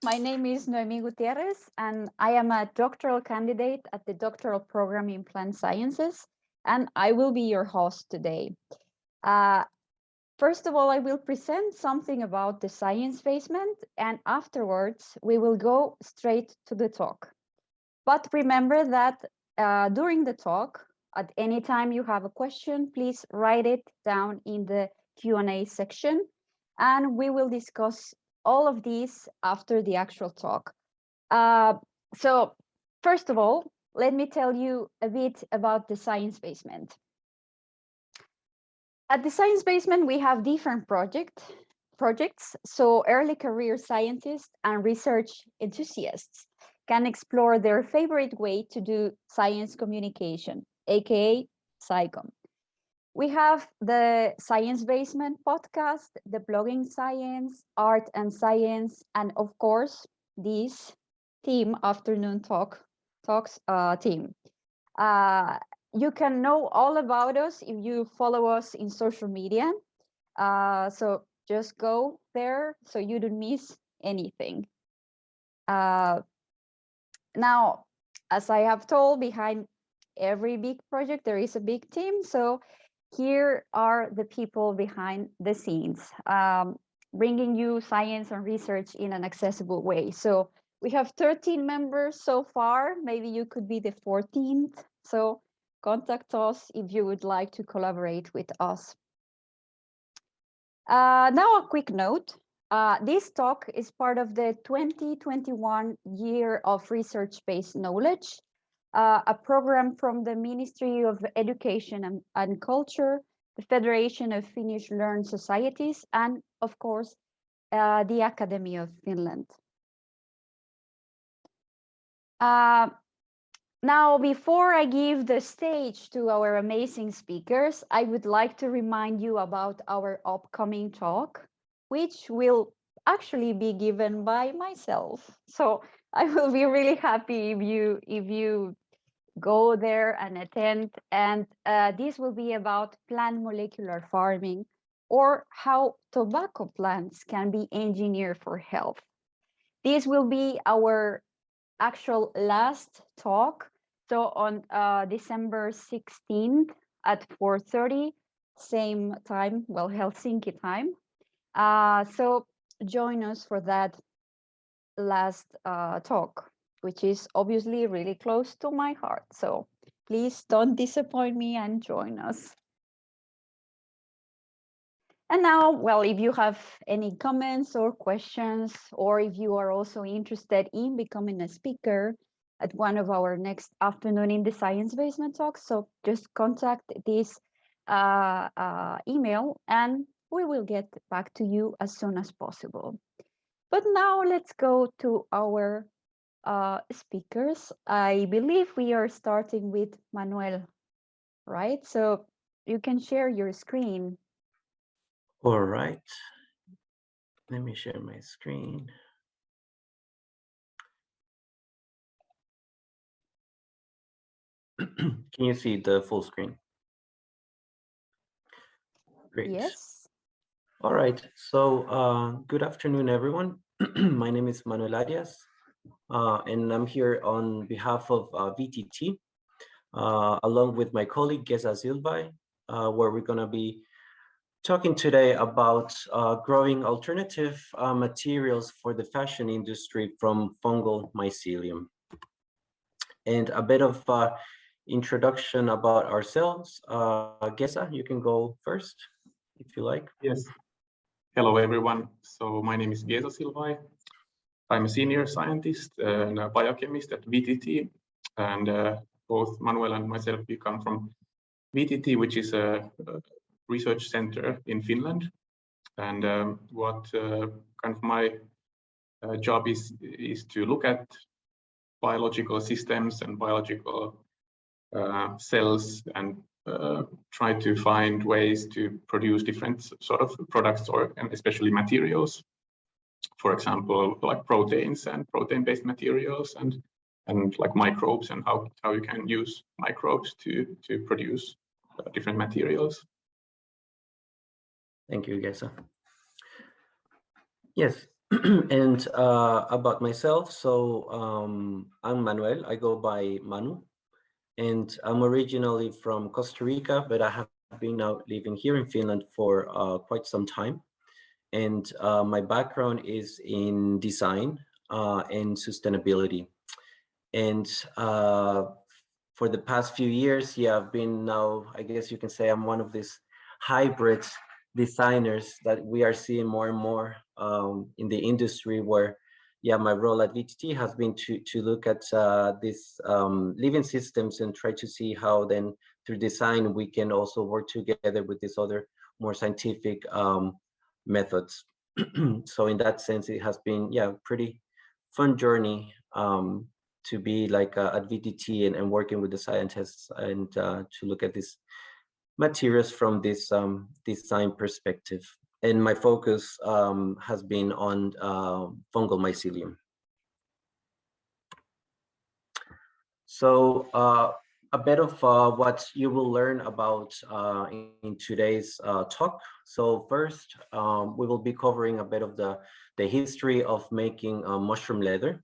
My name is Noemi Gutierrez, and I am a doctoral candidate at the doctoral program in plant sciences, and I will be your host today. Uh, First of all, I will present something about the science basement, and afterwards, we will go straight to the talk. But remember that during the talk, at any time you have a question, please write it down in the Q&A section, and we will discuss all of these after the actual talk. So first of all, let me tell you a bit about the science basement. At the science basement, we have different projects, so early career scientists and research enthusiasts can explore their favorite way to do science communication, aka SciComm. We have the Science Basement podcast, the blogging science, art and science, and of course, this team afternoon talks team. You can know all about us if you follow us in social media. So just go there so you don't miss anything. Now, as I have told, behind every big project, there is a big team. So here are the people behind the scenes, bringing you science and research in an accessible way. So we have 13 members so far. Maybe you could be the 14th. So contact us if you would like to collaborate with us. Now a quick note. This talk is part of the 2021 Year of Research-Based Knowledge, a program from the Ministry of Education and Culture, the Federation of Finnish Learned Societies, and of course, the Academy of Finland. Now, before I give the stage to our amazing speakers, I would like to remind you about our upcoming talk, which will actually be given by myself. So I will be really happy if you go there and attend. And this will be about plant molecular farming, or how tobacco plants can be engineered for health. This will be our actual last talk. So on December 16th at 4:30, same time, well, Helsinki time. So join us for that last talk, which is obviously really close to my heart. So please don't disappoint me and join us. And now, well, if you have any comments or questions, or if you are also interested in becoming a speaker at one of our next afternoon in the Science Basement talks, so just contact this email and we will get back to you as soon as possible. But now let's go to our speakers. I believe we are starting with Manuel, right? So you can share your screen. All right, let me share my screen. Can you see the full screen? Great. Yes. All right, so good afternoon, everyone. My name is Manuel Arias, and I'm here on behalf of VTT, along with my colleague Geza Szilvay, where we're going to be talking today about growing alternative materials for the fashion industry from fungal mycelium. And a bit of introduction about ourselves. Geza, you can go first, if you like. Yes. Hello, everyone. So my name is Geza Szilvay. I'm a senior scientist and a biochemist at VTT. And both Manuel and myself, we come from VTT, which is a research center in Finland. And what kind of my job is to look at biological systems and biological cells and try to find ways to produce different sort of products, or and especially materials. For example, like proteins and protein-based materials, and like microbes, and how you can use microbes to produce different materials. Thank you, Geza. Yes, And about myself, so I'm Manuel. I go by Manu, and I'm originally from Costa Rica, but I have been now living here in Finland for quite some time. And my background is in design and sustainability. And for the past few years, yeah, I've been now, I guess you can say I'm one of these hybrid designers that we are seeing more and more in the industry, where, yeah, my role at VTT has been to look at these living systems and try to see how then through design we can also work together with these other more scientific methods. So in that sense, it has been, yeah, pretty fun journey to be like at VTT and working with the scientists and to look at these materials from this design perspective. And my focus has been on fungal mycelium. So a bit of what you will learn about in today's talk. So first, we will be covering a bit of the history of making mushroom leather.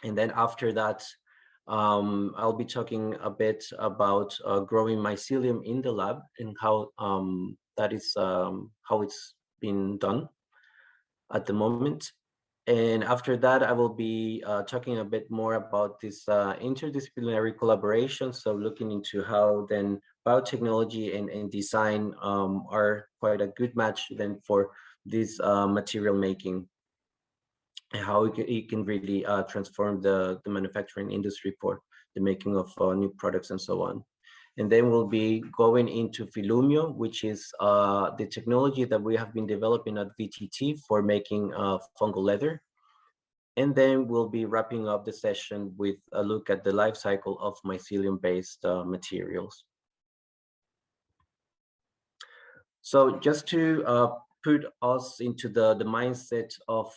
And then after that, I'll be talking a bit about growing mycelium in the lab and how that is how it's been done at the moment. And after that, I will be talking a bit more about this interdisciplinary collaboration. So looking into how then biotechnology and design are quite a good match then for this material making, and how it can really transform the manufacturing industry for the making of new products and so on. And then we'll be going into Filumio, which is the technology that we have been developing at VTT for making fungal leather. And then we'll be wrapping up the session with a look at the life cycle of mycelium-based materials. So just to put us into the mindset of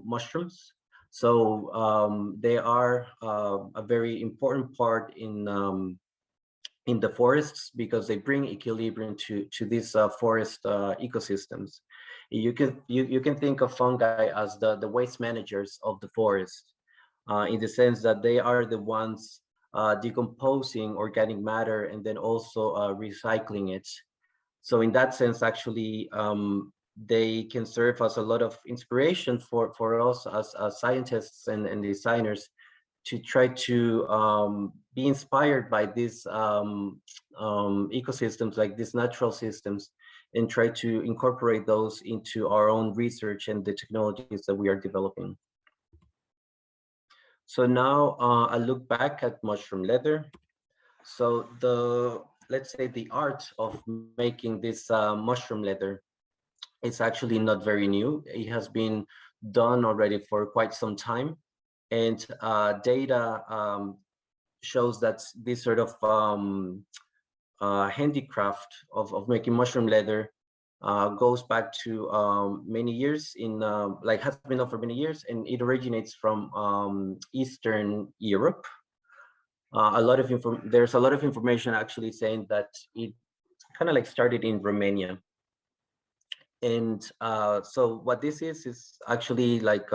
mushrooms. So they are a very important part in the forests because they bring equilibrium to these forest ecosystems. You can think of fungi as the waste managers of the forest, in the sense that they are the ones decomposing organic matter and then also recycling it. So in that sense, actually, they can serve as a lot of inspiration for us as scientists and designers to try to be inspired by these ecosystems, like these natural systems, and try to incorporate those into our own research and the technologies that we are developing. So now I look back at mushroom leather. So let's say the art of making this mushroom leather is actually not very new. It has been done already for quite some time. And data shows that this sort of handicraft of making mushroom leather goes back to many years like has been done for many years, and it originates from Eastern Europe. There's a lot of information actually saying that it kind of like started in Romania. And so what this is actually like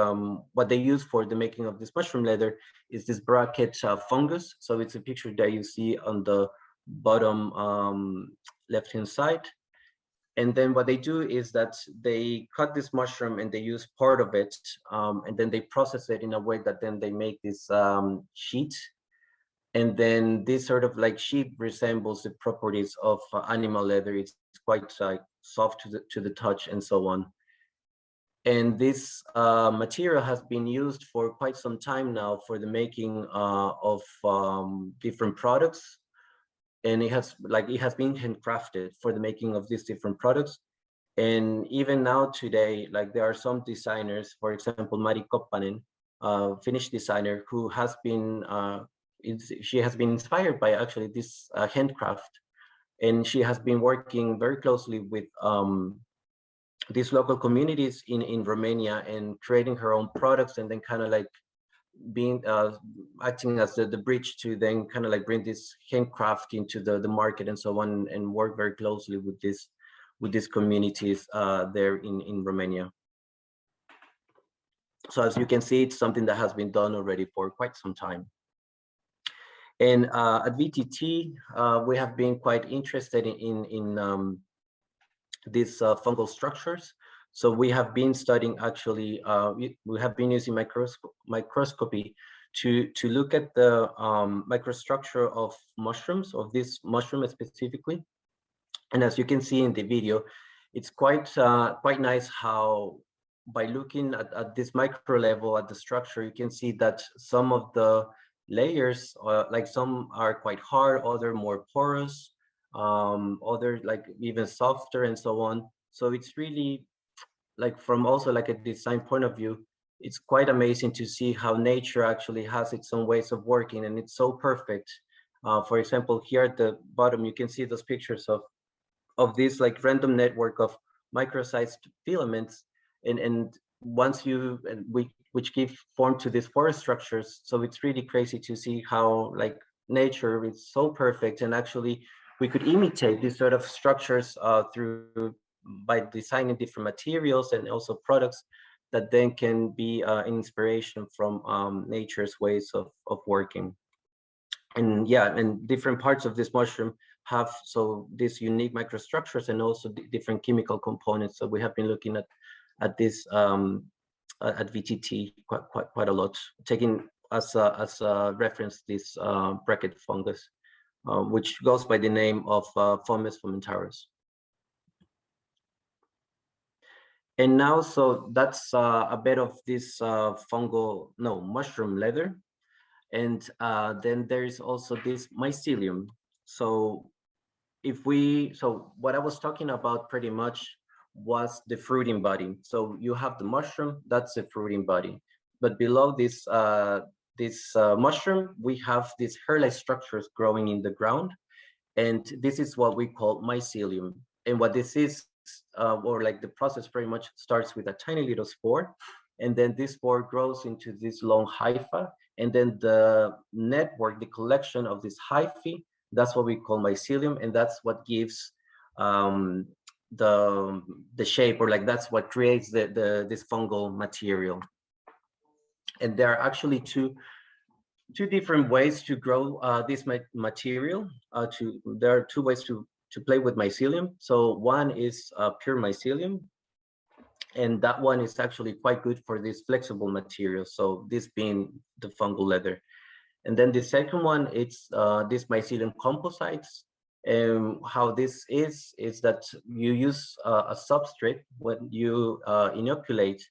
what they use for the making of this mushroom leather is this bracket fungus. So it's a picture that you see on the bottom left-hand side. And then what they do is that they cut this mushroom and they use part of it, and then they process it in a way that then they make this sheet. And then this sort of like sheet resembles the properties of animal leather. It's quite like soft to the touch and so on. And this material has been used for quite some time now for the making of different products. And it has been handcrafted for the making of these different products. And even now today, like there are some designers, for example, Mari Koppanen, Finnish designer, who has been she has been inspired by actually this handcraft, and she has been working very closely with these local communities in Romania and creating her own products, and then kind of like being acting as the bridge to then kind of like bring this handcraft into the market and so on, and work very closely with these communities there in Romania. So as you can see, it's something that has been done already for quite some time. And at VTT, we have been quite interested in these fungal structures. So we have been studying, actually, we have been using microscopy to look at the microstructure of mushrooms, of this mushroom specifically. And as you can see in the video, it's quite nice how, by looking at this micro level at the structure, you can see that some of the layers, like some are quite hard, other more porous, other like even softer and so on. So it's really, like, from also like a design point of view, it's quite amazing to see how nature actually has its own ways of working, and it's so perfect. For example, here at the bottom, you can see those pictures of this like random network of micro-sized filaments, and once you which give form to these forest structures. So it's really crazy to see how like nature is so perfect, and actually we could imitate these sort of structures through by designing different materials and also products that then can be inspiration from nature's ways of working. And yeah, and different parts of this mushroom have so these unique microstructures and also different chemical components. So we have been looking at this at VTT quite a lot, taking as a reference this bracket fungus, which goes by the name of Fomes fomentarius. And now, so that's a bit of this mushroom leather. And then there's also this mycelium. So what I was talking about pretty much was the fruiting body. So you have the mushroom, that's the fruiting body. But below this mushroom, we have these hair-like structures growing in the ground. And this is what we call mycelium. And what this is, or like the process pretty much starts with a tiny little spore. And then this spore grows into this long hypha. And then the network, the collection of this hyphae, that's what we call mycelium. And that's what gives the shape, or like that's what creates this fungal material. And there are actually two different ways to grow this material. There are two ways to play with mycelium. So one is pure mycelium, and that one is actually quite good for this flexible material. So this being the fungal leather. And then the second one, it's this mycelium composites. And how this is that you use a substrate when you inoculate,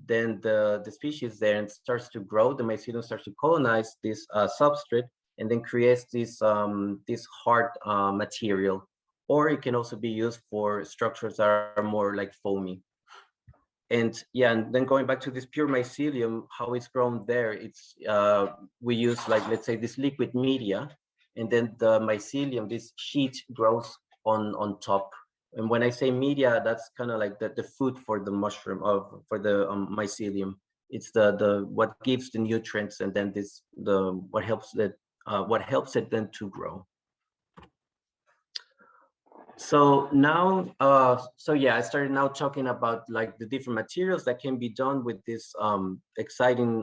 then the species there and starts to grow, the mycelium starts to colonize this substrate and then creates this hard material. Or it can also be used for structures that are more like foamy. And yeah, and then going back to this pure mycelium, how it's grown there, it's we use, like, let's say this liquid media, and then the mycelium, this sheet, grows on top. And when I say media, that's kind of like the food for the mushroom, for the mycelium. It's the what gives the nutrients, and then what helps it then to grow. So now, so yeah, I started now talking about like the different materials that can be done with this exciting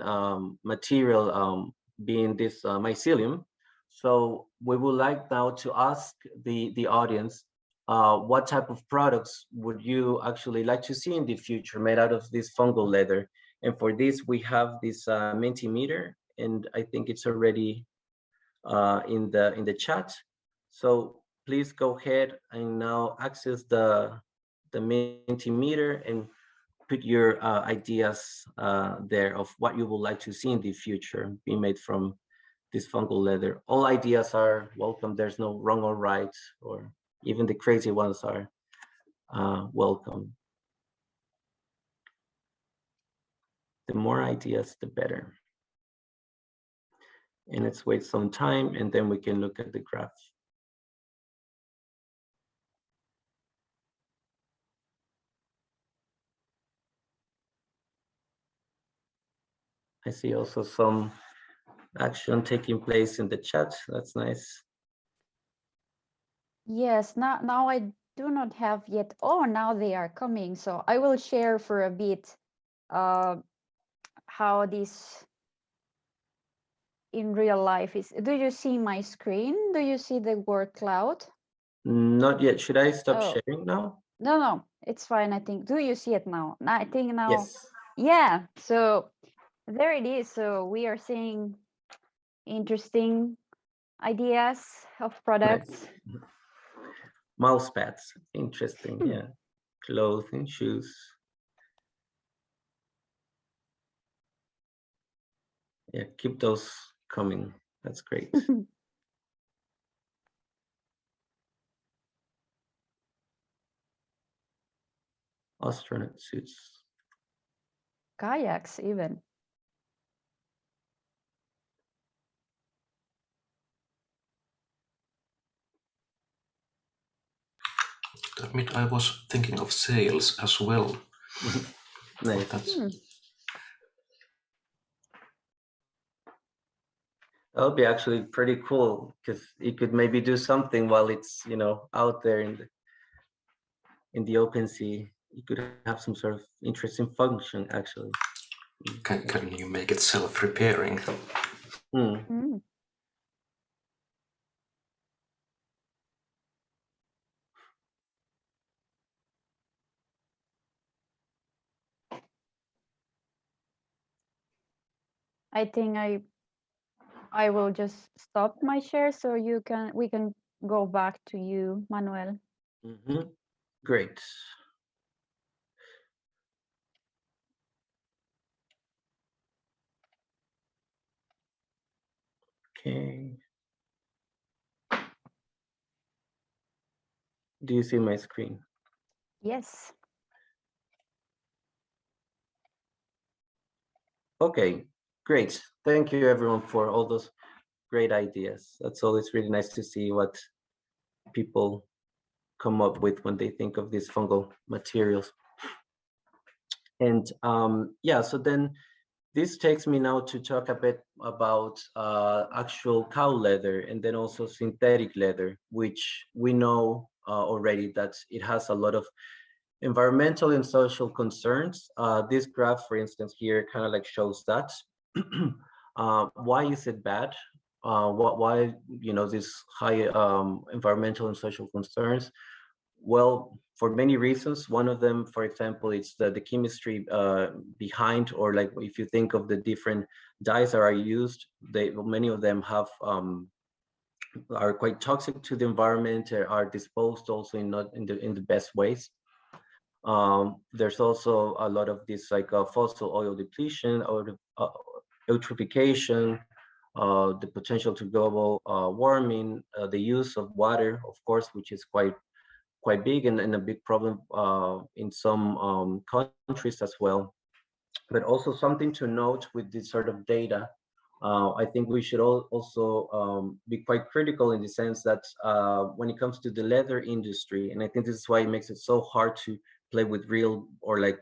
material, being this mycelium. So we would like now to ask the audience, what type of products would you actually like to see in the future made out of this fungal leather? And for this, we have this Mentimeter, and I think it's already in the chat. So please go ahead and now access the Mentimeter and put your ideas there of what you would like to see in the future being made from this fungal leather. All ideas are welcome. There's no wrong or right, or even the crazy ones are welcome. The more ideas, the better. And let's wait some time, and then we can look at the graph. I see also some action taking place in the chat. That's nice. Yes, now I do not have yet. Oh, now they are coming. So I will share for a bit how this in real life is. Do you see my screen? Do you see the word cloud? Not yet. Should I stop Oh. sharing now? No, it's fine, I think. Do you see it now? I think now. Yes. Yeah, so there it is. So we are seeing interesting ideas of products. Nice. Mouse pads. Interesting. Yeah. Clothing, shoes. Yeah, keep those coming. That's great. Astronaut suits. Kayaks even. To admit, I was thinking of sails as well. Nice. That would be actually pretty cool because you could maybe do something while it's, you know, out there in the open sea. You could have some sort of interesting function actually. Can you make it self-repairing? I think I will just stop my share so we can go back to you, Manuel. Great. Okay. Do you see my screen? Yes. Okay, great. Thank you everyone for all those great ideas. That's always really nice to see what people come up with when they think of these fungal materials. And yeah, so then this takes me now to talk a bit about actual cow leather and then also synthetic leather, which we know already that it has a lot of environmental and social concerns. This graph, for instance, here kind of like shows that. Why is it bad? Why, you know, these high environmental and social concerns? Well, for many reasons. One of them, for example, it's the chemistry behind, or like if you think of the different dyes that are used, many of them have are quite toxic to the environment, are disposed also not in the best ways. There's also a lot of this like fossil oil depletion or eutrophication, the potential to global warming, the use of water, of course, which is quite big and a big problem in some countries as well. But also something to note with this sort of data, I think we should also be quite critical in the sense that when it comes to the leather industry, and I think this is why it makes it so hard to play with real or like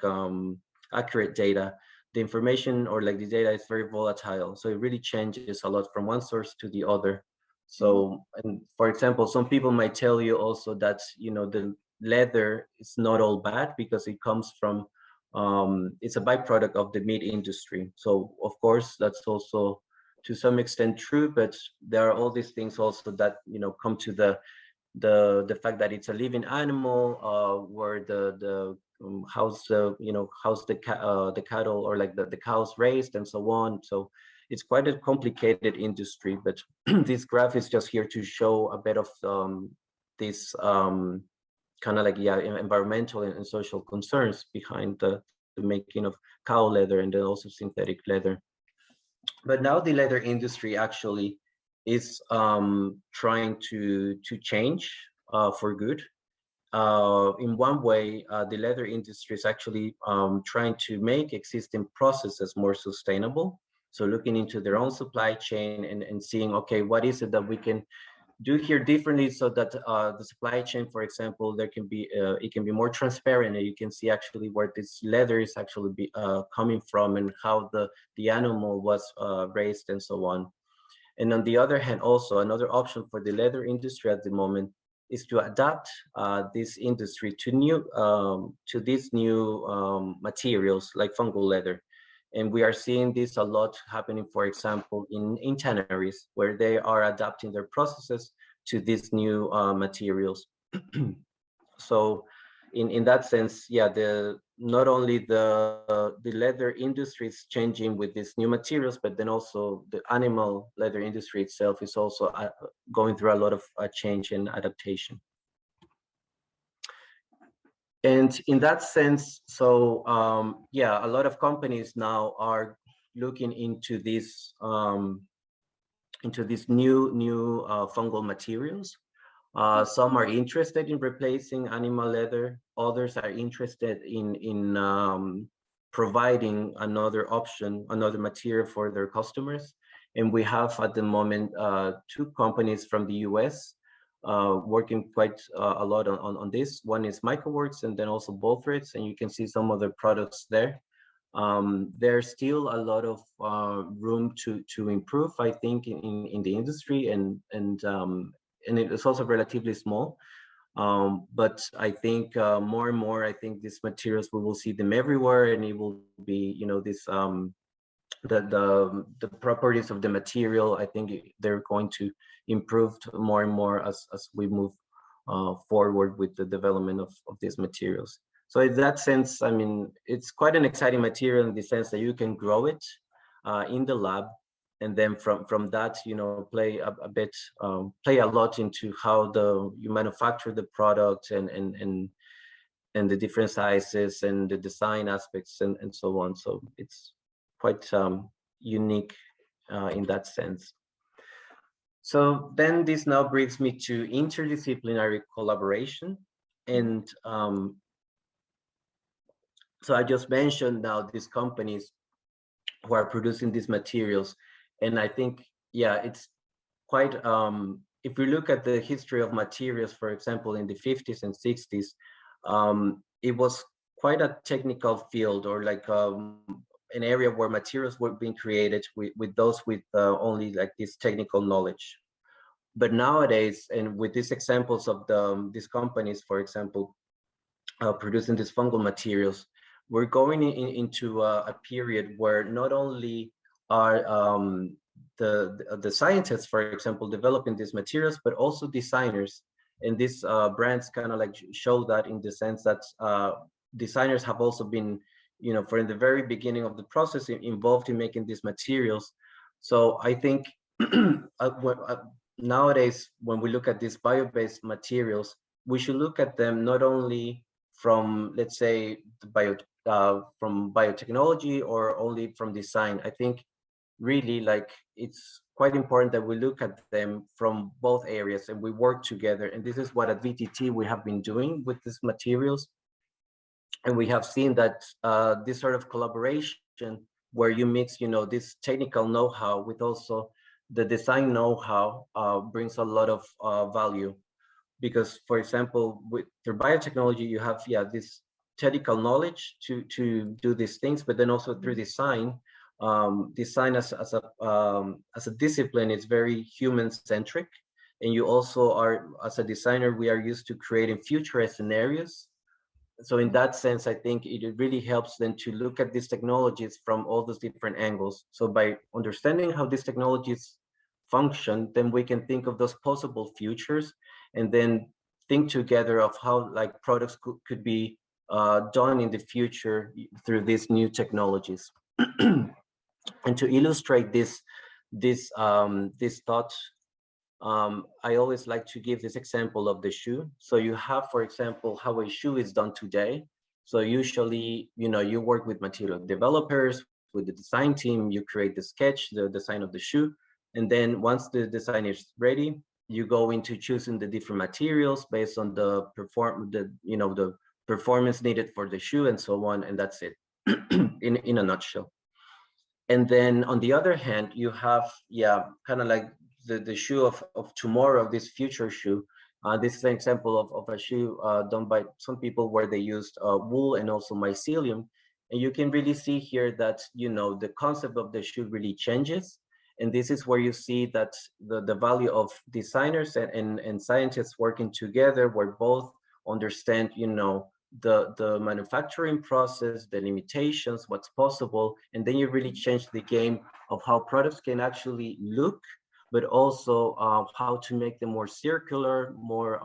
accurate data, the information or like the data is very volatile. So it really changes a lot from one source to the other. So, and for example, some people might tell you also that, you know, the leather is not all bad because it comes from, it's a byproduct of the meat industry. So of course, that's also to some extent true, but there are all these things also that, you know, come to the fact that it's a living animal, where how's the cattle or like the cows raised and so on. So it's quite a complicated industry, but this graph is just here to show a bit of this kind of like, yeah, environmental and social concerns behind the making of cow leather and then also synthetic leather. But now the leather industry actually is trying to change for good. In one way, the leather industry is actually trying to make existing processes more sustainable. So looking into their own supply chain and seeing, okay, what is it that we can do here differently so that the supply chain, for example, there can be it can be more transparent, and you can see actually where this leather is actually coming from and how the animal was raised and so on. And on the other hand, also another option for the leather industry at the moment is to adapt this industry to these new materials like fungal leather. And we are seeing this a lot happening, for example, in tanneries, where they are adapting their processes to these new materials. So in that sense, yeah, not only the leather industry is changing with these new materials, but then also the animal leather industry itself is also going through a lot of change and adaptation. And in that sense, so yeah, a lot of companies now are looking into these new fungal materials. Some are interested in replacing animal leather. Others are interested in providing another option, another material for their customers. And we have at the moment 2 companies from the US working quite a lot on this. One is MicroWorks and then also Bolthreads, and you can see some of the products there. There's still a lot of room to improve, I think, in the industry, and it is also relatively small. But I think more and more, I think these materials, we will see them everywhere, and it will be, you know, this the properties of the material, I think they're going to improve more and more as we move forward with the development of these materials. So in that sense, I mean, it's quite an exciting material in the sense that you can grow it in the lab, and then from that, you know, play a lot into how you manufacture the product and the different sizes and the design aspects and so on. So it's quite unique in that sense. So then this now brings me to interdisciplinary collaboration. And so I just mentioned now these companies who are producing these materials. And I think, yeah, it's quite, if we look at the history of materials, for example, in the 50s and 60s, it was quite a technical field, or like an area where materials were being created with those with only like this technical knowledge. But nowadays, and with these examples of these companies, for example, producing these fungal materials, we're going into a period where not only are the scientists, for example, developing these materials, but also designers. And these brands kind of like show that, in the sense that designers have also been, you know, from the very beginning of the process, involved in making these materials. So I think nowadays, when we look at these bio-based materials, we should look at them not only from, let's say, from biotechnology or only from design. I think really, like, it's quite important that we look at them from both areas and we work together. And this is what at VTT we have been doing with these materials. And we have seen that this sort of collaboration, where you mix, you know, this technical know-how with also the design know-how, brings a lot of value. Because, for example, with through biotechnology, you have, yeah, this technical knowledge to do these things, but then also through design, design as a discipline is very human-centric. And you also are, as a designer, we are used to creating futurist scenarios. So in that sense, I think it really helps then to look at these technologies from all those different angles. So by understanding how these technologies function, then we can think of those possible futures, and then think together of how, like, products could be done in the future through these new technologies. And to illustrate this thought, I always like to give this example of the shoe. So you have, for example, how a shoe is done today. So usually, you know, you work with material developers, with the design team, you create the sketch, the design of the shoe. And then once the design is ready, you go into choosing the different materials based on the performance needed for the shoe and so on. And that's it in a nutshell. And then on the other hand, you have, yeah, kind of like the shoe of tomorrow, this future shoe. This is an example of a shoe done by some people where they used wool and also mycelium. And you can really see here that, you know, the concept of the shoe really changes. And this is where you see that the value of designers and scientists working together, where both understand, you know, the manufacturing process, the limitations, what's possible, and then you really change the game of how products can actually look, but also how to make them more circular, more,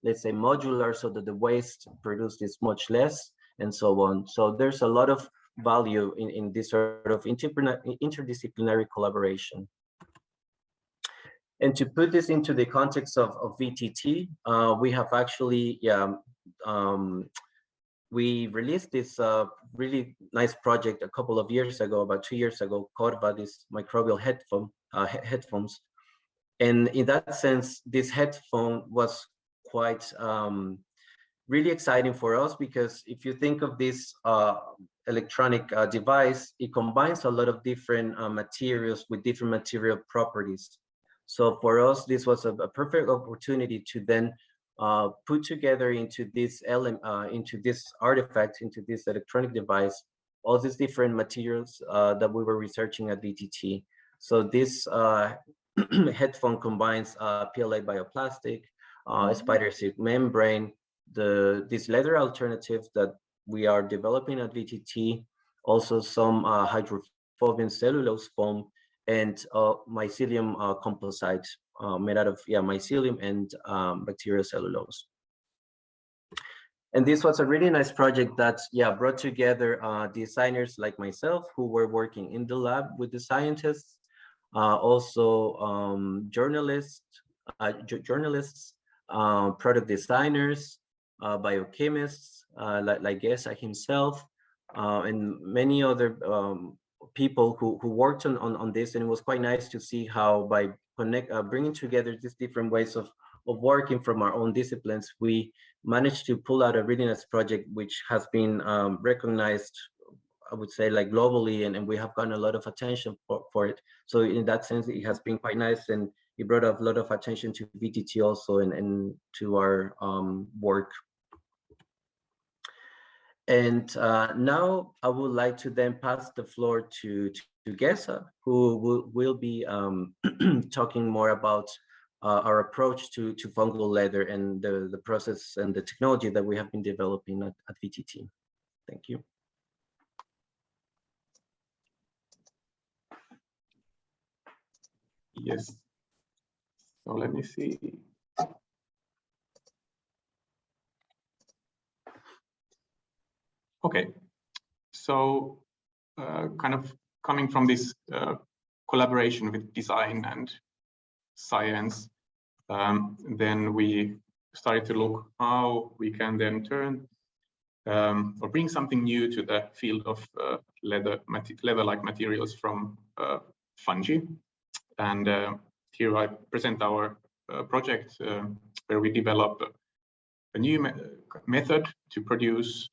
let's say, modular, so that the waste produced is much less, and so on. So there's a lot of value in this sort of interdisciplinary collaboration. And to put this into the context of VTT, we have actually, we released this really nice project a couple of years ago, about 2 years ago, Corva, this microbial headphones. And in that sense, this headphone was quite really exciting for us, because if you think of this electronic device, it combines a lot of different materials with different material properties. So for us, this was a perfect opportunity to then put together into this artifact, into this electronic device, all these different materials that we were researching at VTT. So this headphone combines PLA bioplastic, spider silk membrane, this leather alternative that we are developing at VTT, also some hydrophobic cellulose foam, and mycelium composite made out of mycelium and bacterial cellulose. And this was a really nice project that brought together designers like myself who were working in the lab with the scientists, also journalists, product designers, biochemists like Gesa himself, and many other people who worked on this. And it was quite nice to see how by bringing together these different ways of working from our own disciplines, we managed to pull out a really nice project which has been recognized, I would say, like globally, and we have gotten a lot of attention for it. So in that sense, it has been quite nice, and it brought a lot of attention to VTT also and to our work. And now I would like to then pass the floor to Gesa, who will be talking more about our approach to fungal leather and the process and the technology that we have been developing at VTT. Thank you. Yes. So let me see. Okay. So kind of coming from this collaboration with design and science, then we started to look how we can then turn or bring something new to the field of leather-like materials from fungi. And here I present our project where we develop a new method to produce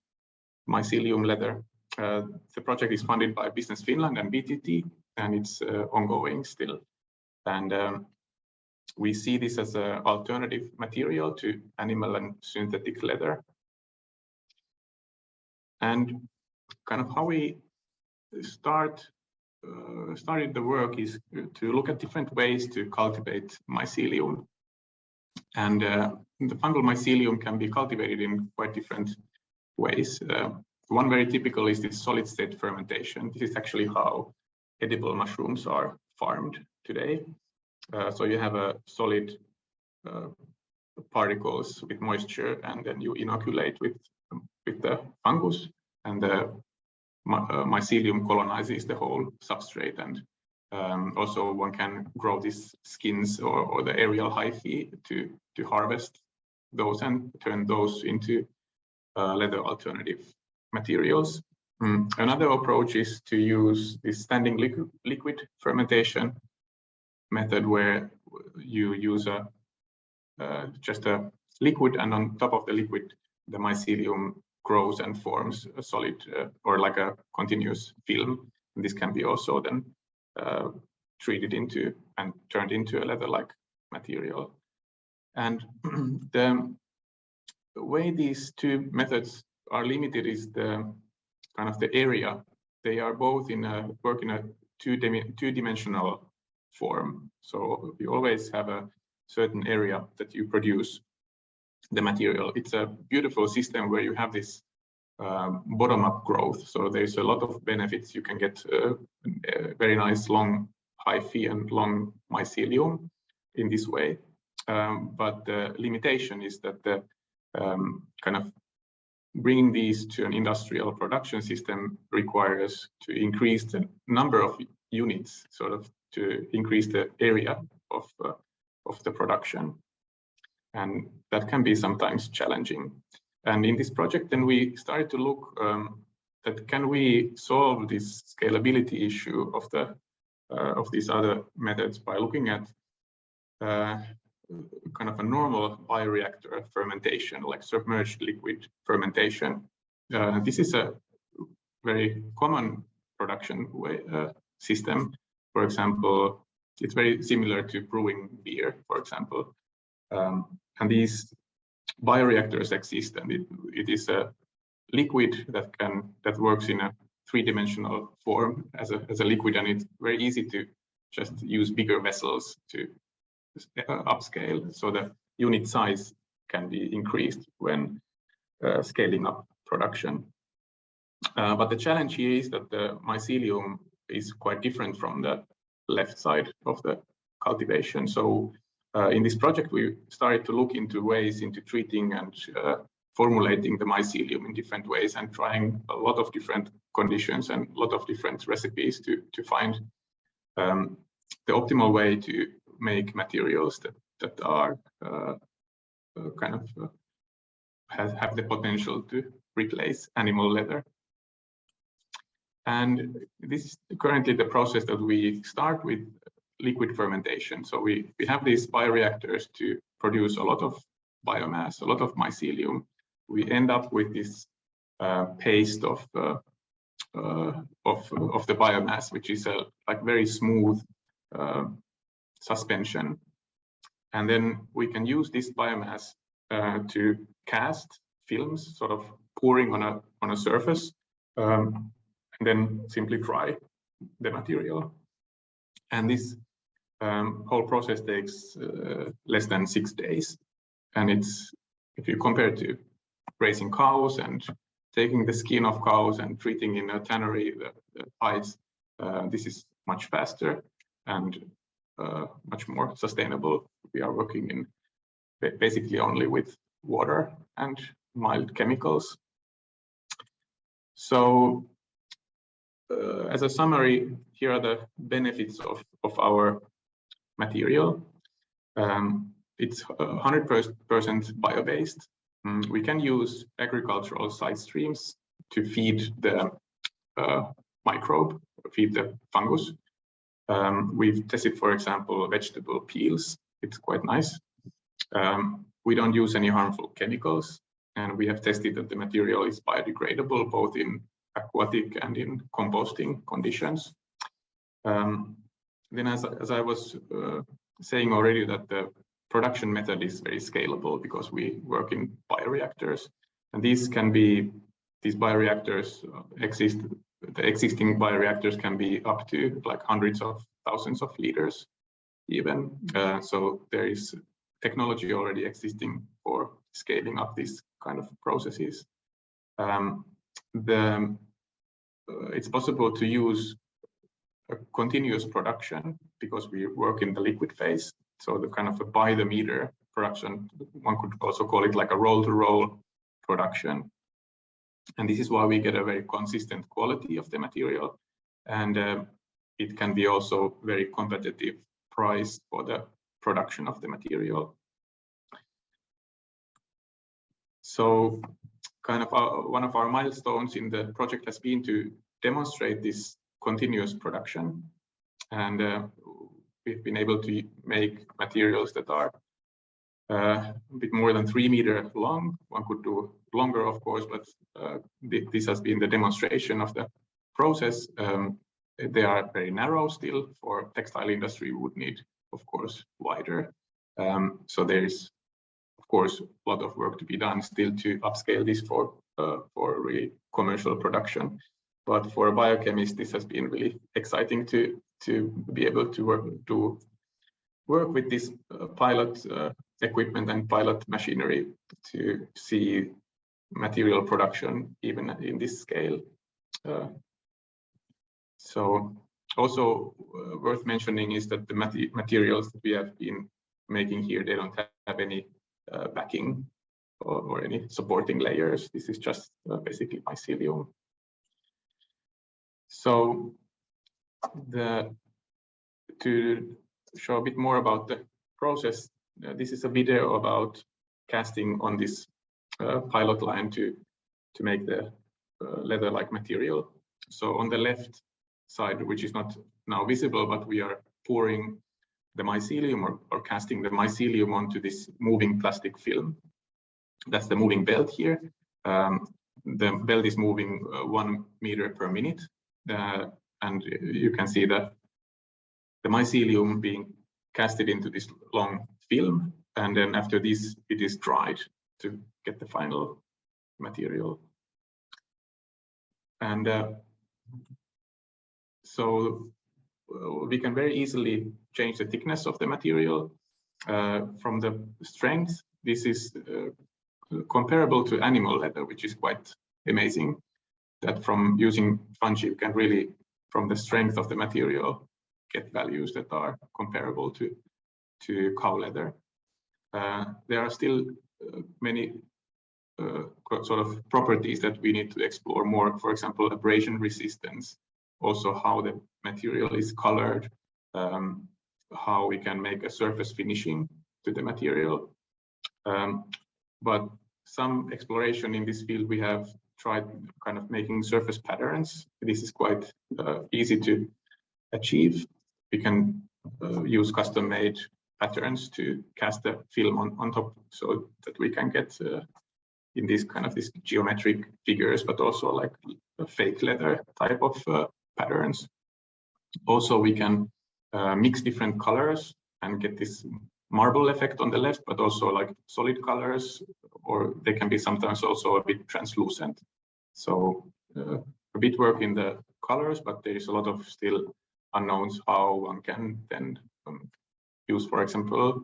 mycelium leather. The project is funded by Business Finland and VTT, and it's ongoing still. And we see this as an alternative material to animal and synthetic leather. And kind of how we started the work is to look at different ways to cultivate mycelium. And the fungal mycelium can be cultivated in quite different ways. One very typical is this solid state fermentation. This is actually how edible mushrooms are farmed today. So you have a solid particles with moisture, and then you inoculate with the fungus, and the mycelium colonizes the whole substrate. And also one can grow these skins or the aerial hyphae to harvest those and turn those into leather alternative materials. Another approach is to use this standing liquid fermentation method, where you use just a liquid, and on top of the liquid, the mycelium grows and forms a solid or like a continuous film. And this can be also then treated into and turned into a leather-like material. And the way these two methods are limited is the kind of the area. They are both work in a two-dimensional form. So you always have a certain area that you produce the material. It's a beautiful system where you have this bottom-up growth. So there's a lot of benefits. You can get a very nice long hyphae and long mycelium in this way. But the limitation is that the kind of bringing these to an industrial production system requires to increase the number of units, sort of to increase the area of the production. And that can be sometimes challenging. And in this project, then we started to look at can we solve this scalability issue of these other methods by looking at kind of a normal bioreactor fermentation, like submerged liquid fermentation. This is a very common production way, system. For example, it's very similar to brewing beer, for example. And these bioreactors exist, and it is a liquid that works in a three-dimensional form as a liquid, and it's very easy to just use bigger vessels to upscale, so the unit size can be increased when scaling up production. But the challenge here is that the mycelium is quite different from the left side of the cultivation. So in this project, we started to look into ways into treating and formulating the mycelium in different ways and trying a lot of different conditions and a lot of different recipes to find the optimal way to make materials that are kind of have the potential to replace animal leather. And this is currently the process that we start with liquid fermentation. So we have these bioreactors to produce a lot of biomass, a lot of mycelium. We end up with this paste of the biomass, which is a like very smooth suspension. And then we can use this biomass to cast films, sort of pouring on a surface, and then simply dry the material. And this whole process takes less than 6 days. And it's, if you compare it to raising cows and taking the skin of cows and treating in a tannery the hides, this is much faster and much more sustainable. We are working in basically only with water and mild chemicals. So as a summary, here are the benefits of our material. It's 100% bio-based. We can use agricultural side streams to feed the microbe, feed the fungus. We've tested, for example, vegetable peels. It's quite nice. We don't use any harmful chemicals, and we have tested that the material is biodegradable both in aquatic and in composting conditions. Then as I was saying already, that the production method is very scalable because we work in bioreactors, and these bioreactors exist. The existing bioreactors can be up to like hundreds of thousands of liters even. So there is technology already existing for scaling up these kind of processes. It's possible to use a continuous production because we work in the liquid phase. So the kind of a by the meter production, one could also call it like a roll-to-roll production. And this is why we get a very consistent quality of the material. And it can be also very competitive price for the production of the material. So kind of one of our milestones in the project has been to demonstrate this continuous production. And we've been able to make materials that are a bit more than 3 meters long. One could do longer, of course, but this has been the demonstration of the process. They are very narrow still. For textile industry, we would need, of course, wider. So there is, of course, a lot of work to be done still to upscale this for really commercial production. But for a biochemist, this has been really exciting to be able to work with this pilot equipment and pilot machinery to see material production even in this scale. So also worth mentioning is that the materials that we have been making here, they don't have any backing or any supporting layers. This is just basically mycelium. So to show a bit more about the process, this is a video about casting on this pilot line to make the leather-like material. So on the left side, which is not now visible, but we are pouring the mycelium or casting the mycelium onto this moving plastic film. That's the moving belt here. The belt is moving 1 meter per minute, and you can see the mycelium being casted into this long film, and then after this it is dried to get the final material. And so we can very easily change the thickness of the material. From the strength, this is comparable to animal leather, which is quite amazing, that from using fungi you can really, from the strength of the material, get values that are comparable to cow leather. There are still many sort of properties that we need to explore more. For example, abrasion resistance, also how the material is colored, how we can make a surface finishing to the material. But some exploration in this field, we have tried kind of making surface patterns. This is quite easy to achieve. We can use custom-made patterns to cast the film on top, so that we can get in this kind of this geometric figures, but also like a fake leather type of patterns. Also, we can mix different colors and get this marble effect on the left, but also like solid colors, or they can be sometimes also a bit translucent. So a bit work in the colors, but there is a lot of still unknowns how one can then use, for example,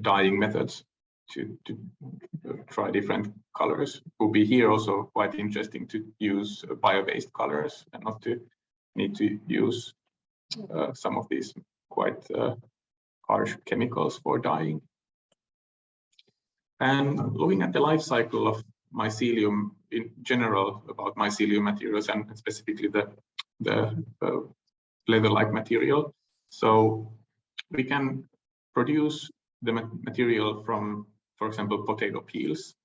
dyeing methods to try different colors. It will be here also quite interesting to use bio-based colors and not to need to use some of these quite harsh chemicals for dyeing. And looking at the life cycle of mycelium in general, about mycelium materials and specifically the leather-like material. So we can produce the material from, for example, potato peels,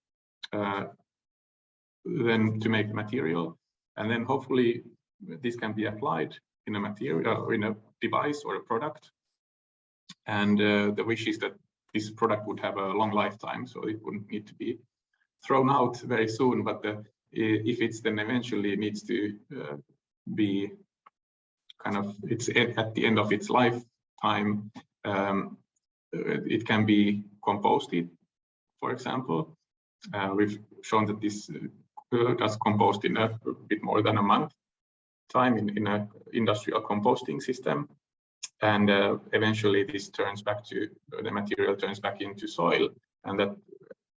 then to make material, and then hopefully this can be applied in a material or in a device or a product. And the wish is that this product would have a long lifetime, so it wouldn't need to be thrown out very soon. But if it's then eventually needs to be kind of, it's at the end of its lifetime, it can be composted, for example. We've shown that this does compost in a bit more than a month time in an industrial composting system. And eventually this turns back to, the material turns back into soil, and that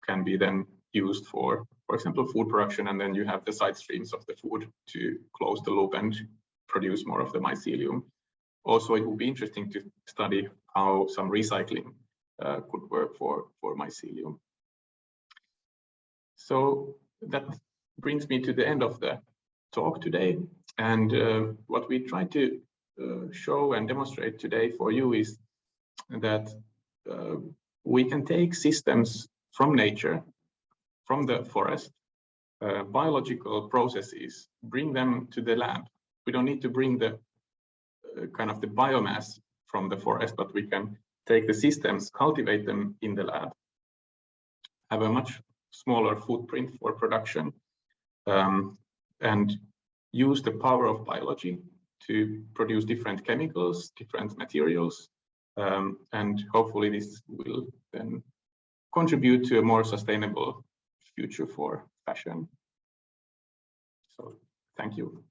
can be then used for example, food production, and then you have the side streams of the food to close the loop and produce more of the mycelium. Also, it would be interesting to study how some recycling could work for mycelium. So that brings me to the end of the talk today. And what we try to show and demonstrate today for you is that we can take systems from nature, from the forest, biological processes, bring them to the lab. We don't need to bring the kind of the biomass from the forest, but we can take the systems, cultivate them in the lab, have a much smaller footprint for production, and use the power of biology to produce different chemicals, different materials, and hopefully this will then contribute to a more sustainable future for fashion. So, thank you.